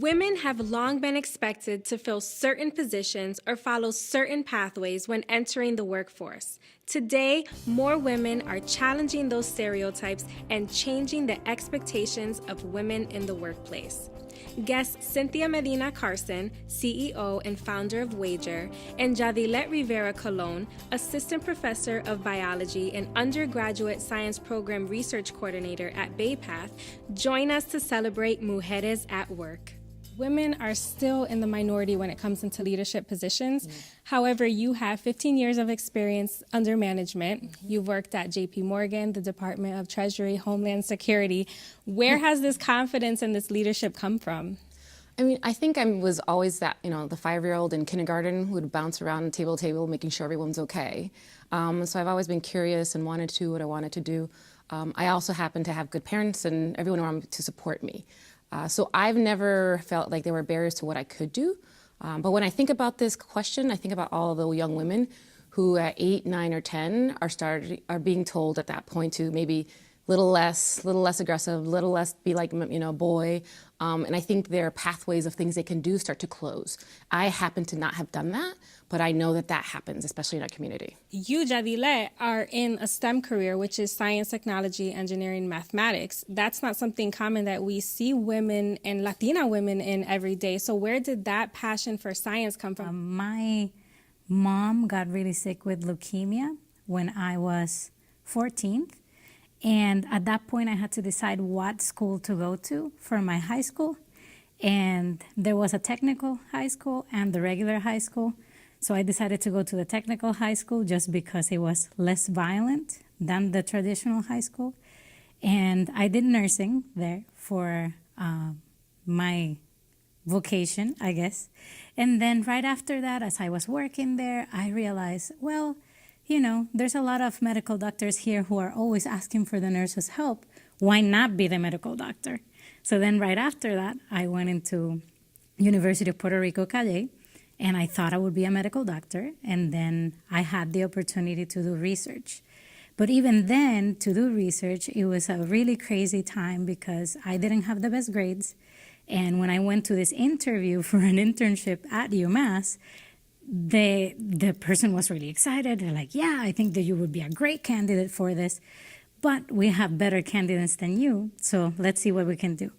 Women have long been expected to fill certain positions or follow certain pathways when entering the workforce. Today, more women are challenging those stereotypes and changing the expectations of women in the workplace. Guests Cynthia Medina Carson, CEO and founder of Wager, and Yadilette Rivera-Colon, assistant professor of biology and undergraduate science program research coordinator at Baypath, join us to celebrate Mujeres at Work. Women are still in the minority when it comes into leadership positions. However, you have 15 years of experience under management. You've worked at JP Morgan, the Department of Treasury, Homeland Security. Where has this confidence and this leadership come from? I mean, I think I was always that, the 5-year-old in kindergarten who would bounce around table to table, making sure everyone's okay. So I've always been curious and wanted to do what I wanted to do. I also happen to have good parents and everyone around me to support me. So I've never felt like there were barriers to what I could do. But when I think about this question, I think about all of the young women who at 8, 9, or 10 are being told at that point to maybe little less aggressive, little less be like, boy. And I think their pathways of things they can do start to close. I happen to not have done that, but I know that that happens, especially in our community. You, Yadilette, are in a STEM career, which is science, technology, engineering, mathematics. That's not something common that we see women and Latina women in every day. So where did that passion for science come from? My mom got really sick with leukemia when I was 14. And at that point, I had to decide what school to go to for my high school. And there was a technical high school and the regular high school. So I decided to go to the technical high school just because it was less violent than the traditional high school. And I did nursing there for my vocation, I guess. And then right after that, as I was working there, I realized, well, there's a lot of medical doctors here who are always asking for the nurses' help. Why not be the medical doctor? So then right after that, I went into University of Puerto Rico, Calle, and I thought I would be a medical doctor. And then I had the opportunity to do research. But even then, to do research, it was a really crazy time because I didn't have the best grades. And when I went to this interview for an internship at UMass, the person was really excited. They're like, yeah, I think that you would be a great candidate for this, but we have better candidates than you, so let's see what we can do.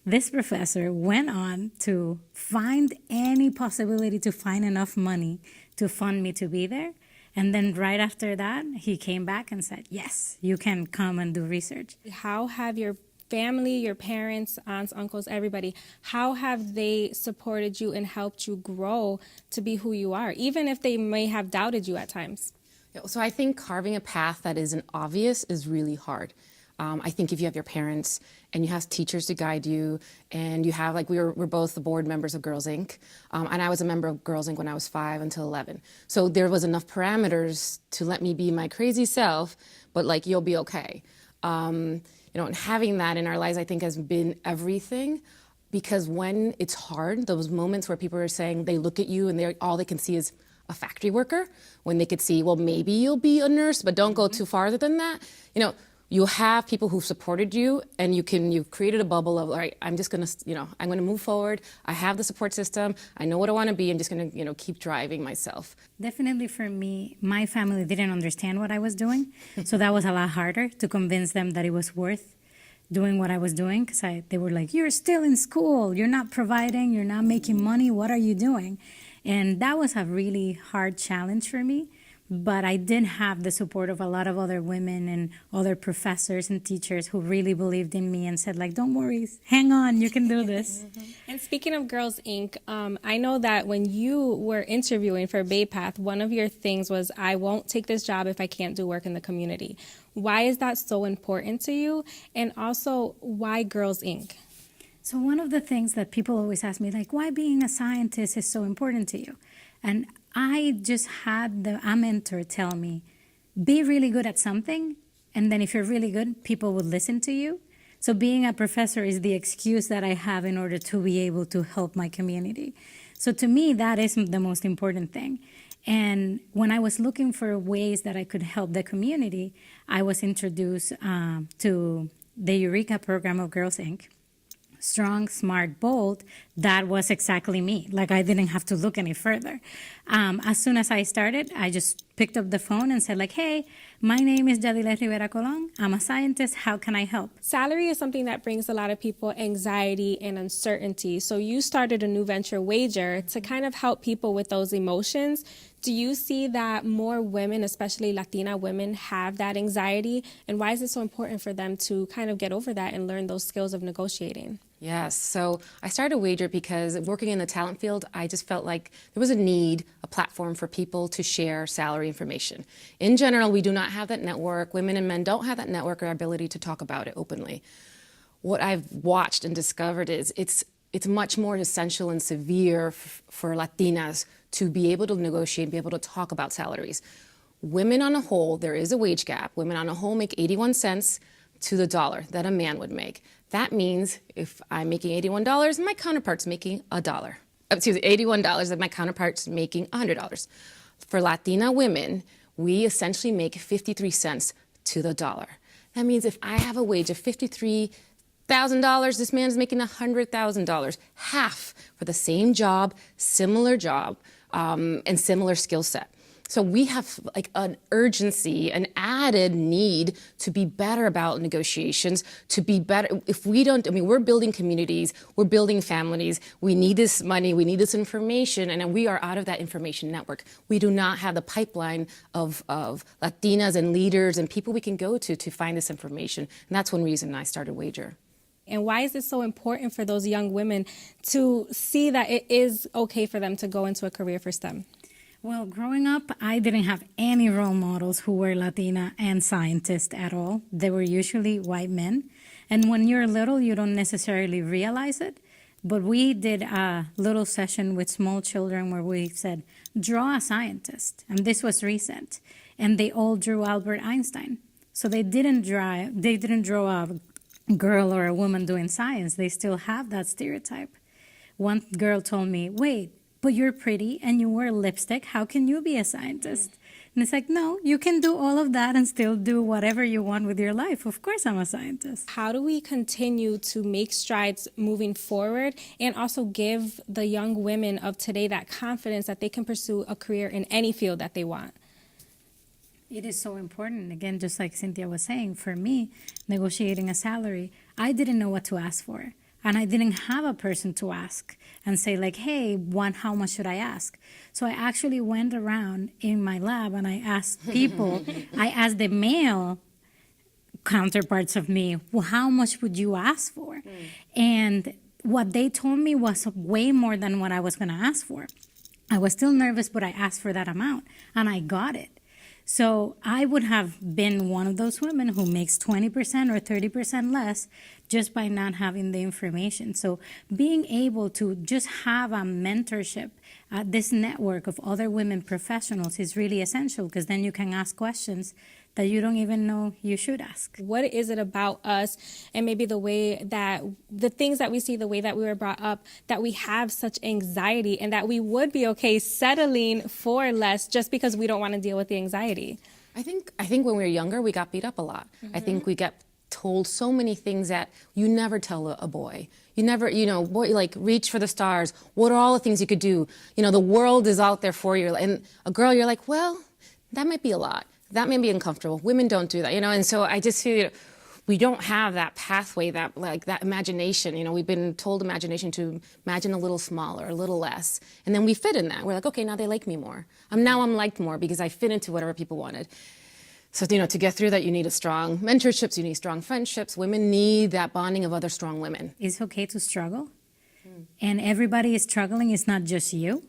This professor went on to find any possibility to find enough money to fund me to be there. And then right after that, he came back and said, yes, you can come and do research. How have your family, your parents, aunts, uncles, everybody, how have they supported you and helped you grow to be who you are, even if they may have doubted you at times? So I think carving a path that isn't obvious is really hard. I think if you have your parents and you have teachers to guide you and you have, we're both the board members of Girls Inc. And I was a member of Girls Inc. when I was 5 until 11. So there was enough parameters to let me be my crazy self, but you'll be okay. And having that in our lives, I think, has been everything, because when it's hard, those moments where people are saying they look at you and all they can see is a factory worker, when they could see, well, maybe you'll be a nurse, but don't go too farther than that. You have people who've supported you, and you've created a bubble of, all right, I'm just gonna, I'm gonna move forward. I have the support system. I know what I want to be. I'm just gonna, keep driving myself. Definitely for me, my family didn't understand what I was doing, so that was a lot harder to convince them that it was worth doing what I was doing, because they were like, you're still in school, you're not providing, you're not making money, what are you doing? And that was a really hard challenge for me. But I did have the support of a lot of other women and other professors and teachers who really believed in me and said, don't worry, hang on, you can do this. And speaking of Girls Inc., I know that when you were interviewing for Baypath, one of your things was, I won't take this job if I can't do work in the community. Why is that so important to you? And also, why Girls Inc.? So one of the things that people always ask me, why being a scientist is so important to you? And I just had a mentor tell me, be really good at something, and then if you're really good, people will listen to you. So being a professor is the excuse that I have in order to be able to help my community. So to me, that is the most important thing. And when I was looking for ways that I could help the community, I was introduced to the Eureka program of Girls Inc. strong, smart, bold, that was exactly me. Like, I didn't have to look any further. As soon as I started, I just picked up the phone and said, like, hey, my name is Yadilette Rivera-Colon. I'm a scientist. How can I help? Salary is something that brings a lot of people anxiety and uncertainty. So you started a new venture, Wager, to kind of help people with those emotions. Do you see that more women, especially Latina women, have that anxiety? And why is it so important for them to kind of get over that and learn those skills of negotiating? Yes, so I started Wager because working in the talent field, I just felt like there was a need, a platform for people to share salary information. In general, we do not have that network. Women and men don't have that network or ability to talk about it openly. What I've watched and discovered is it's much more essential and severe for Latinas to be able to negotiate and be able to talk about salaries. Women on a whole, there is a wage gap. Women on a whole make 81 cents to the dollar that a man would make. That means if I'm making $81, my counterpart's making $1. Excuse me, $81 and my counterpart's making $100. For Latina women, we essentially make 53 cents to the dollar. That means if I have a wage of $53,000, this man's making $100,000, half for the same job, and similar skill set. So we have like an urgency, an added need to be better about negotiations, to be better. If we don't, I mean, we're building communities, we're building families, we need this money, we need this information, and we are out of that information network. We do not have the pipeline of Latinas and leaders and people we can go to find this information. And that's one reason I started Wager. And why is it so important for those young women to see that it is okay for them to go into a career for STEM? Well, growing up, I didn't have any role models who were Latina and scientists at all. They were usually white men. And when you're little, you don't necessarily realize it. But we did a little session with small children where we said, draw a scientist. And this was recent. And they all drew Albert Einstein. So they didn't draw a girl or a woman doing science. They still have that stereotype. One girl told me, wait, but you're pretty and you wear lipstick. How can you be a scientist? And it's like, no, you can do all of that and still do whatever you want with your life. Of course I'm a scientist. How do we continue to make strides moving forward and also give the young women of today that confidence that they can pursue a career in any field that they want? It is so important. Again, just like Cynthia was saying, for me, negotiating a salary, I didn't know what to ask for. And I didn't have a person to ask and say like, hey, how much should I ask? So I actually went around in my lab and I asked people, I asked the male counterparts of me, well, how much would you ask for? And what they told me was way more than what I was going to ask for. I was still nervous, but I asked for that amount and I got it. So I would have been one of those women who makes 20% or 30% less just by not having the information. So being able to just have a mentorship, this network of other women professionals is really essential because then you can ask questions that you don't even know you should ask. What is it about us and maybe the way that the things that we see, the way that we were brought up, that we have such anxiety and that we would be okay settling for less just because we don't want to deal with the anxiety? I think when we were younger, we got beat up a lot. I think we got told so many things that you never tell a boy. You never, boy, like reach for the stars. What are all the things you could do? The world is out there for you. And a girl, you're like, well, that might be a lot. That may be uncomfortable. Women don't do that, and so I just feel we don't have that pathway, that imagination. We've been told imagination to imagine a little smaller, a little less, and then we fit in that. We're like, okay, now they like me more. I'm liked more because I fit into whatever people wanted. So, to get through that, you need a strong mentorships, you need strong friendships. Women need that bonding of other strong women. It's okay to struggle, and everybody is struggling. It's not just you,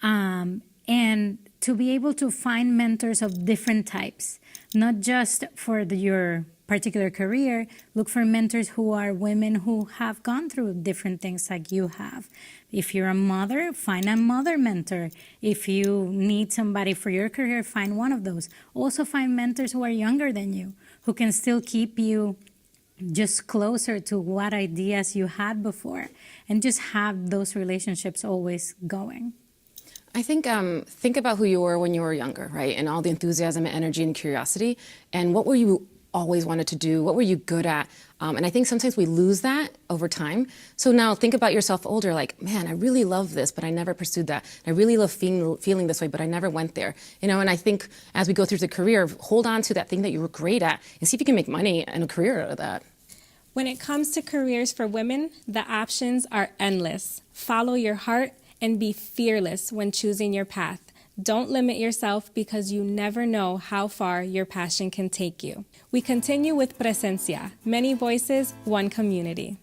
and to be able to find mentors of different types, not just for your particular career. Look for mentors who are women who have gone through different things like you have. If you're a mother, find a mother mentor. If you need somebody for your career, find one of those. Also find mentors who are younger than you, who can still keep you just closer to what ideas you had before, and just have those relationships always going. I think about who you were when you were younger, right? And all the enthusiasm and energy and curiosity. And what were you always wanted to do? What were you good at? And I think sometimes we lose that over time. So now think about yourself older, like, man, I really love this, but I never pursued that. I really love feeling this way, but I never went there. You know, and I think as we go through the career, hold on to that thing that you were great at and see if you can make money and a career out of that. When it comes to careers for women, the options are endless. Follow your heart and be fearless when choosing your path. Don't limit yourself because you never know how far your passion can take you. We continue with Presencia, many voices, one community.